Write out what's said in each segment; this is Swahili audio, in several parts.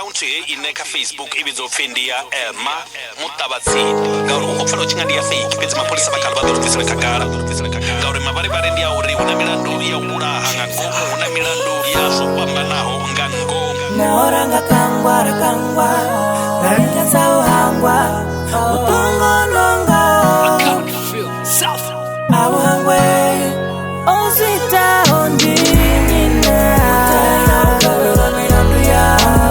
account ine kha Facebook ibizo pfendia Emma Mutabatsi ngauri uko pfala uthinga ndi ya fake fhedzi mapolisa bakhala vha ḓo ḓisela khagala ngauri mavharivhari ndi a uri huna milandu ya u vhulaha nga ngomu huna milandu ya zwo fhambanaho nga ngomu naora nga kangwa ranta sa uhangwa utongo nonga South awangwe ozita ondinina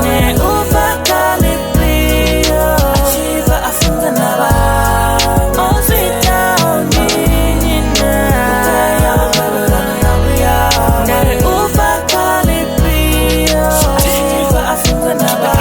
ne ufakale prio achiva afunga naba ozita ondinina ne ufakale prio achiva afunga naba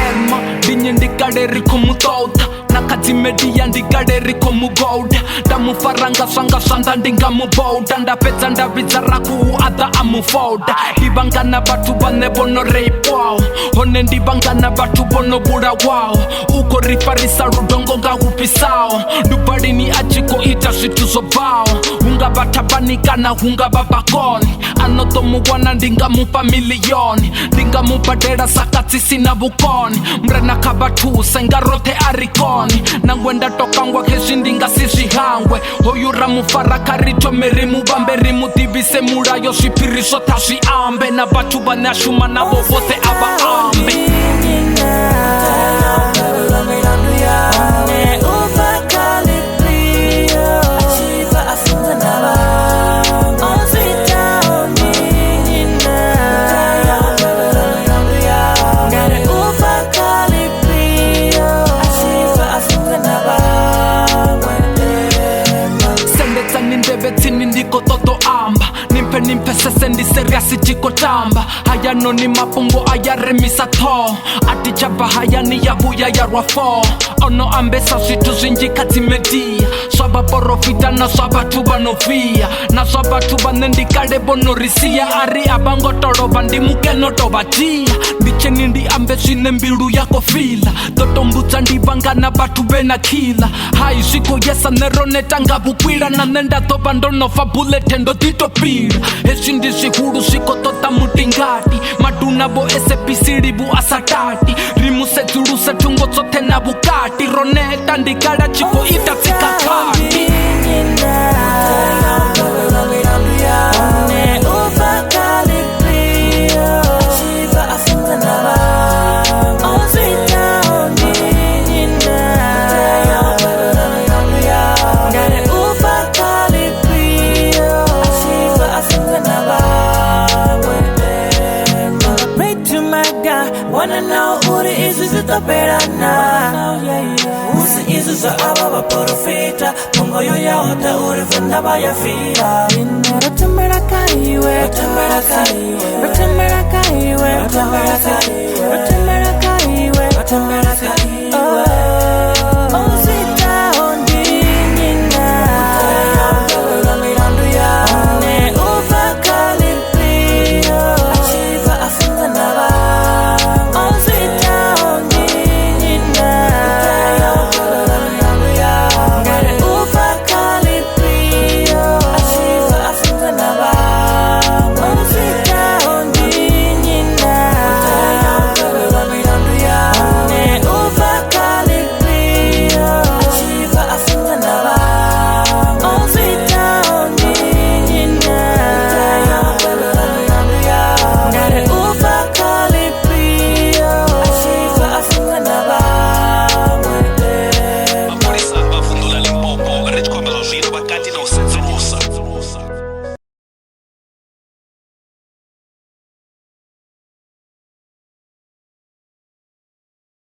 Emma binye ndikale rikomutota nakadzimediya ndikale rikomugoda ndamufaranga swanga swanda ndingamuboda ndapedza ndavhidza rakuhu adha amufoda ndivangana vathu vane vono reipwaho hone ndivangana vathu vono bulawaho uko rifarisa ludongo nga hupisaho ndubalini achiko ita zwithu zwo bvaho hunga vathavani kana hunga vavakoni anotomuwana ndingamupa miliyoni ndingamubadela sakatsi sina vukoni mrena kha vathuse nga rothe arikoni nangwe ndatokangwa khezwi ndingasi zwihangwe hoyu ramufara kha ri thome ri muvhambe ri mudivhise mulayo zwiphiri zwotha zwi ambe na vathu vane a shuma navo vothe a vha ambe Vetsini ndiko toto amba nimpe sese ndi serious chiko tamba haya noni mapungo ayaremisa tho atichaba haya ni yavuya ya rwafo ono ambesa zwithu zwinji khadzimedia zwa vaporofita na zwa vathu vanovia na zwa vathu vane ndikale vonorisia ari avangotolova ndi mukeno tovatia ndicheni ndi ambe zwine mbilu yako fila dotombudza ndivangana vathu vena khila hai zwiko yesa neroneta nga vukwila nane ndatova ndonofa bulete ndo ditopila hezwi ndi zwihulu zwiko toda mutingati maduna vo SABC livu asatati rimusedzuluse thungo dzothe na vukati roneta ndikala chiko ita tsikakati wanna know who the is the better now. Who's the is aba vaporofita Mungo yo ya ota uri vunda vaya fila Rotamera kaiwe Rotamera kaiwe Rotamera kaiwe Rotamera kaiwe